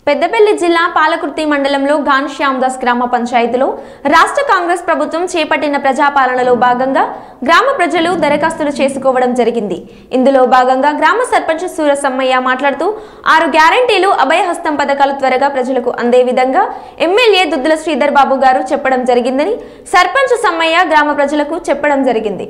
పెద్దపల్లి జిల్లా పాలకుర్తి మండలంలో ఘనశ్యామదాస్ గ్రామ పంచాయతీలో రాష్ట్ర కాంగ్రెస్ ప్రభుత్వం చేపట్టిన ప్రజాపాలనలో భాగంగా గ్రామ ప్రజలు దరఖాస్తులు చేసుకోవడం జరిగింది. ఇందులో భాగంగా గ్రామ సర్పంచ్ సూరసమ్మయ్య మాట్లాడుతూ 6 గ్యారెంటీలు అభయహస్తం పథకాలు త్వరగా ప్రజలకు అందే విధంగా ఎమ్మెల్యే దుద్దుల శ్రీధర్ బాబు గారు చెప్పడం జరిగిందని సర్పంచ్ సమ్మయ్య గ్రామ ప్రజలకు చెప్పడం జరిగింది.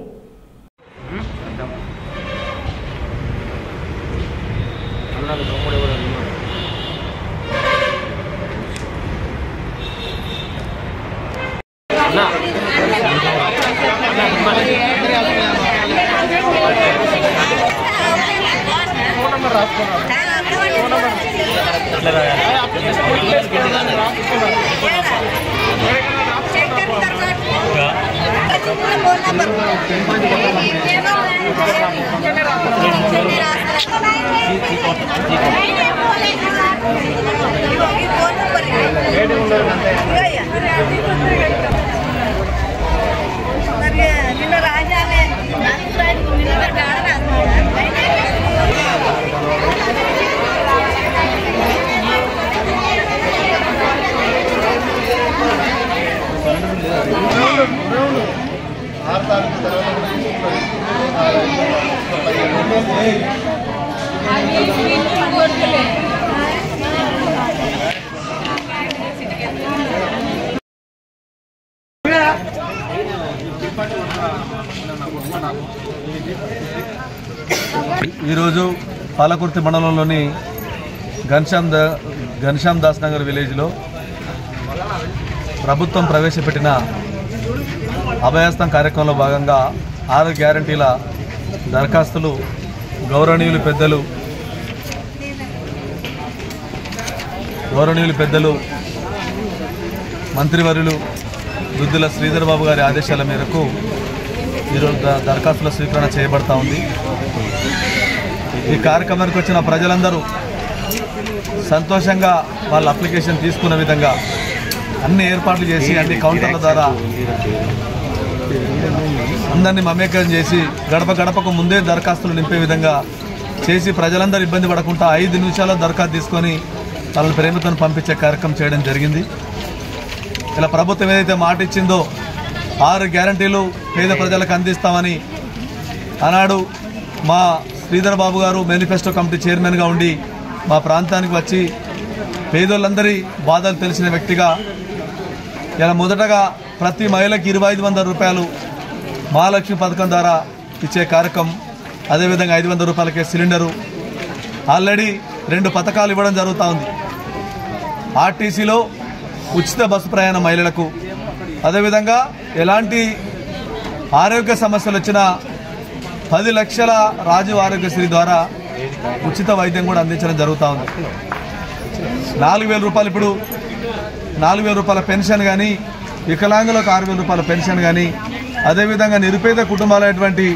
ఈరోజు పాలకుర్తి మండలంలోని ఘనశ్యామదాస్ నగర్ విలేజ్లో ప్రభుత్వం ప్రవేశపెట్టిన అభయహస్తం కార్యక్రమంలో భాగంగా 6 గ్యారెంటీల దరఖాస్తులు గౌరవనీయులు పెద్దలు మంత్రివర్యులు దుద్దుల శ్రీధర్ బాబు గారి ఆదేశాల మేరకు ఈరోజు దరఖాస్తుల స్వీకరణ చేయబడతా ఉంది. ఈ కార్యక్రమానికి వచ్చిన ప్రజలందరూ సంతోషంగా వాళ్ళ అప్లికేషన్ తీసుకున్న విధంగా అన్ని ఏర్పాట్లు చేసి అన్ని కౌంటర్ల ద్వారా అందరినీ మమేకం చేసి గడప గడపకు ముందే దరఖాస్తులు నింపే విధంగా చేసి ప్రజలందరూ ఇబ్బంది పడకుండా 5 నిమిషాల్లో దరఖాస్తు తీసుకొని వాళ్ళని ప్రేమతో పంపించే కార్యక్రమం చేయడం జరిగింది. ఇలా ప్రభుత్వం ఏదైతే మాట ఇచ్చిందో 6 గ్యారెంటీలు పేద ప్రజలకు అందిస్తామని ఆనాడు మా శ్రీధర్ బాబు గారు మేనిఫెస్టో కమిటీ చైర్మన్గా ఉండి మా ప్రాంతానికి వచ్చి పేదోళ్ళందరి బాధలు తెలిసిన వ్యక్తిగా ఇలా మొదటగా ప్రతి మహిళకి 2500 రూపాయలు మహాలక్ష్మి పథకం ద్వారా ఇచ్చే కార్యక్రమం, అదేవిధంగా 500 రూపాయలకే సిలిండరు, ఆల్రెడీ 2 పథకాలు ఇవ్వడం జరుగుతూ ఉంది. ఆర్టీసీలో ఉచిత బస్సు ప్రయాణం మహిళలకు, అదేవిధంగా ఎలాంటి ఆరోగ్య సమస్యలు వచ్చినా 10 లక్షల రాజీవ్ ఆరోగ్యశ్రీ ద్వారా ఉచిత వైద్యం కూడా అందించడం జరుగుతూ ఉంది. 4000 రూపాయలు ఇప్పుడు 4000 రూపాయల పెన్షన్ కానీ, వికలాంగులకు 6000 రూపాయల పెన్షన్ కానీ, అదేవిధంగా నిరుపేద కుటుంబాలైనటువంటి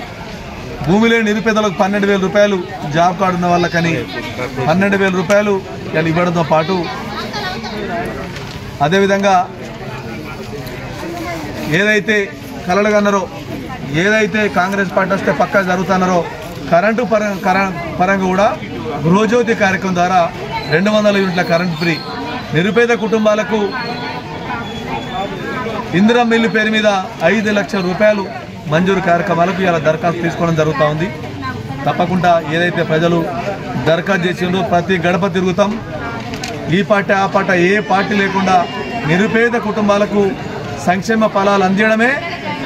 భూమి లేని నిరుపేదలకు 12000 రూపాయలు, జాబ్ కార్డు ఉన్న వాళ్ళకని 12000 రూపాయలు ఇలా ఇవ్వడంతో పాటు అదేవిధంగా ఏదైతే కలలుగన్నారో, ఏదైతే కాంగ్రెస్ పార్టీ వస్తే పక్కా జరుగుతున్నారో కరెంటు పరంగా కూడా గృహజ్యోతి కార్యక్రమం ద్వారా 200 యూనిట్ల కరెంటు ఫ్రీ, నిరుపేద కుటుంబాలకు ఇందిరా మిల్లు పేరు మీద 5 లక్షల రూపాయలు మంజూరు కార్యక్రమాలకు ఇలా దరఖాస్తు తీసుకోవడం జరుగుతూ ఉంది. తప్పకుండా ఏదైతే ప్రజలు దరఖాస్తు చేసిందో ప్రతి గడప తిరుగుతాం. ఈ పార్టీ ఆ పార్టీ ఏ పార్టీ లేకుండా నిరుపేద కుటుంబాలకు సంక్షేమ ఫలాలు అందించడమే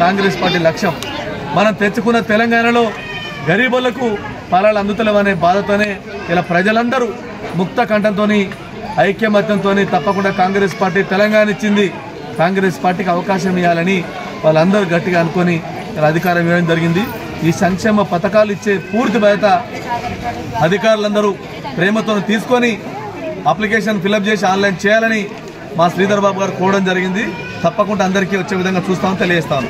కాంగ్రెస్ పార్టీ లక్ష్యం. మనం తెచ్చుకున్న తెలంగాణలో గరీబులకు ఫలాలు అందుతలేవనే బాధతోనే ఇలా ప్రజలందరూ ముక్త కంఠంతో ఐక్యమత్యంతో తప్పకుండా కాంగ్రెస్ పార్టీ తెలంగాణ ఇచ్చింది, కాంగ్రెస్ పార్టీకి అవకాశం ఇవ్వాలని వాళ్ళందరూ గట్టిగా అనుకొని అధికారం ఇవ్వడం జరిగింది. ఈ సంక్షేమ పథకాలు ఇచ్చే పూర్తి బాధ్యత అధికారులందరూ ప్రేమతో తీసుకొని అప్లికేషన్ ఫిలప్ చేసి ఆన్లైన్ చేయాలని మా శ్రీధర్ బాబు గారు కోరడం జరిగింది. తప్పకుండా అందరికీ వచ్చే విధంగా చూస్తామని తెలియజేస్తాను.